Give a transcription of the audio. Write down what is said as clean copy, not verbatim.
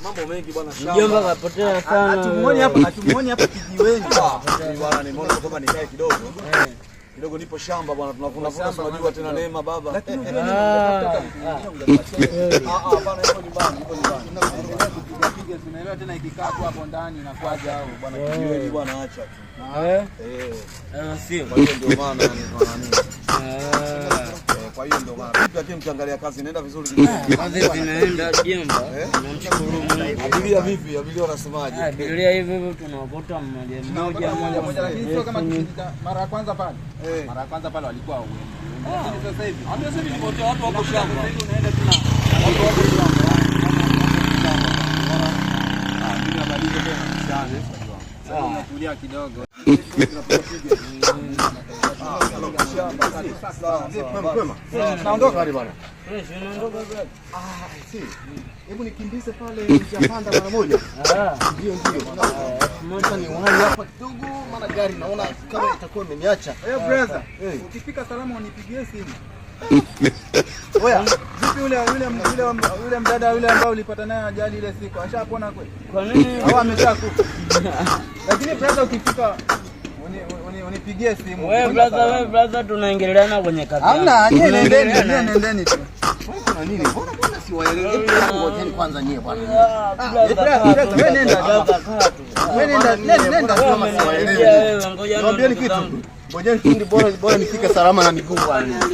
Mambo mengi bwana shamba. Mjomba kapotea sana. Hatumuoni hapa kijiweni. Bwana nimeona kwamba nikae kidogo. Kidogo nipo shamba bwana, tunavuna unajua tena neema baba. Lakini unajua bwana yuko nyumbani. Tunapiga tunaelewa tena ikikaa tu hapo ndani inakuaje hao bwana kijiweni bwana acha tu. Sio. Kwa hiyo ndio maana kwa hiyo ndio maana. Lakini mkiangalia kazi inaenda vizuri. Kazi zinaenda jemba. Tunamshukuru Mungu. Abiria vipi? Abiria wanasemaje? Abiria hivyo tunaokota mmoja. Lakini sio kama mara ya kwanza pale. Mara ya kwanza pale walikuwa wengi. Lakini sasa hivi sasa hivi ni watu wako shamba. Sasa hivi unaenda tena watu wako shamba. Mimi nabadilika tena sana. Sasa unatulia kidogo. Naondoka hadi bwana. Unaondoka gani? Hebu nikimbize pale nitapanda mara moja. Ndio. Mmoja ni wali hapa kidogo maana gari naona kama itakuwa imeniacha. Brother, ukifika salama unipigie simu. Oya, vipi yule mdada yule ambao ulipata naye ajali ile siku? Ashapona kweli? Kwa nini? Au ameshakufa? Lakini brother ukifika unipigie simu. Wewe brother tunaingiliana kwenye kazi. Hamna, nendeni tu. Kuna nini? Mbona siwaelewi? Ngojeni kwanza nyie bwana. Wewe nenda brother. Wewe nenda kama siwaelewi. Ngombeeni kitu. Ngojeni fundi bora nifike salama na miguu bwana.